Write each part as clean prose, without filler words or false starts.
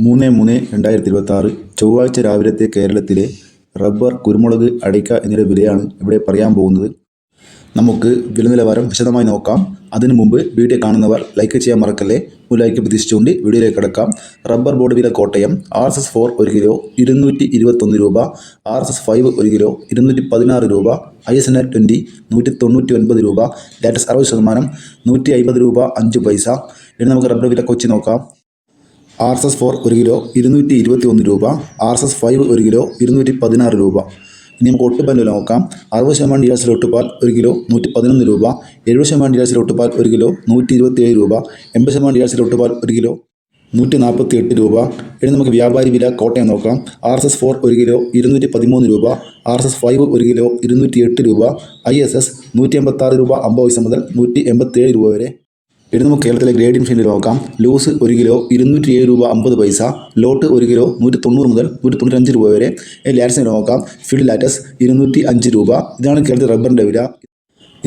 3/3/2026 ചൊവ്വാഴ്ച രാവിലത്തെ കേരളത്തിലെ റബ്ബർ, കുരുമുളക്, അടയ്ക്ക എന്നിവയുടെ വിലയാണ് ഇവിടെ പറയാൻ പോകുന്നത്. നമുക്ക് വില നിലവാരം വിശദമായി നോക്കാം. അതിനു മുമ്പ് വീഡിയോ കാണുന്നവർ ലൈക്ക് ചെയ്യാൻ മറക്കല്ലേ. ഒരു ലൈക്ക് പ്രതീക്ഷിച്ചുകൊണ്ട് വീഡിയോയിലേക്ക് കിടക്കാം. റബ്ബർ ബോർഡ് വില കോട്ടയം RSS-4 1 കിലോ 221 രൂപ, RSS-5 1 കിലോ 216 രൂപ, ISNA-20 199 രൂപ, ലാറ്റസ് 60% 150 രൂപ 5 പൈസ. ഇനി നമുക്ക് റബ്ബർ വില കൊച്ചി നോക്കാം. RSS-4 1 കിലോ 221 രൂപ, RSS-5 1 കിലോ 216 രൂപ. ഇനി നമുക്ക് ഒട്ടുപാൽ വില നോക്കാം. 60% ഡീലക്സിലെ ഒട്ടുപാൽ 1 കിലോ 111 രൂപ, 70% ഡീലക്സിലെ ഒട്ടുപാൽ 1 കിലോ 127 രൂപ, 80% ഡീലക്സിലെ ഒട്ടുപാൽ 1 കിലോ 148 രൂപ. ഇനി നമുക്ക് വ്യാപാരി വില കോട്ടയം നോക്കാം. RSS-4 1 കിലോ 213 രൂപ, RSS-5 1 കിലോ 208 രൂപ, ISS 186 രൂപ 50 പൈസ മുതൽ 187 രൂപ വരെ. ഇനി നമുക്ക് കേരളത്തിലെ ഗ്രേഡിംഗ് ഫീൽഡ് നോക്കാം. ലൂസ് 1 കിലോ 207 രൂപ 50 പൈസ, ലോട്ട് 1 കിലോ 190 മുതൽ 195 രൂപ വരെ. ലാറ്റസിന് നോക്കാം. ഫീൽഡ് ലാറ്റസ് 205 രൂപ. ഇതാണ് കേരളത്തിൽ റബ്ബറിൻ്റെ വില.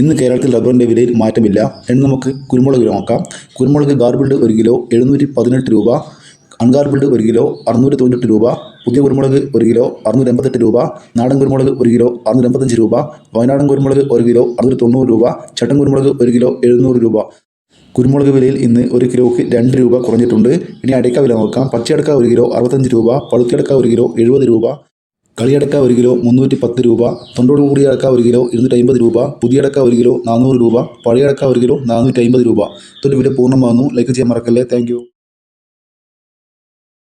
ഇന്ന് കേരളത്തിൽ റബ്ബറിൻ്റെ വിലയിൽ മാറ്റമില്ല. ഇനി നമുക്ക് കുരുമുളക് നോക്കാം. കുരുമുളക് ഗാർബിൾഡ് 1 കിലോ 718 രൂപ, അൺഗാർബിൾഡ് 1 കിലോ 698 രൂപ, പുതിയ കുരുമുളക് 1 കിലോ 688 രൂപ, നാടൻ കുരുമുളക് 1 കിലോ 685 രൂപ, വയനാടൻ കുരുമുളക് 1 കിലോ 690 രൂപ, ചട്ടൻ കുരുമുളക് 1 കിലോ 700 രൂപ. കുരുമുളക് വിലയിൽ ഇന്ന് 1 കിലോയ്ക്ക് 2 രൂപ കുറഞ്ഞിട്ടുണ്ട്. ഇനി അടയ്ക്ക വില നോക്കാം. പച്ചയടക്ക 1 കിലോ 65 രൂപ, പഴുത്തിയടക്ക 1 കിലോ 70 രൂപ, കളിയടക്ക 1 കിലോ 310 രൂപ, തൊണ്ടോട് കൂടിയ അടക്ക 1 കിലോ 250 രൂപ, പുതിയടക്ക 1 കിലോ 400 രൂപ, പഴയടക്ക 1 കിലോ 450 രൂപ. ഇതൊരു വില പൂർണ്ണമാകുന്നു. ലൈക്ക് ചെയ്യാൻ മറക്കല്ലേ. Thank you.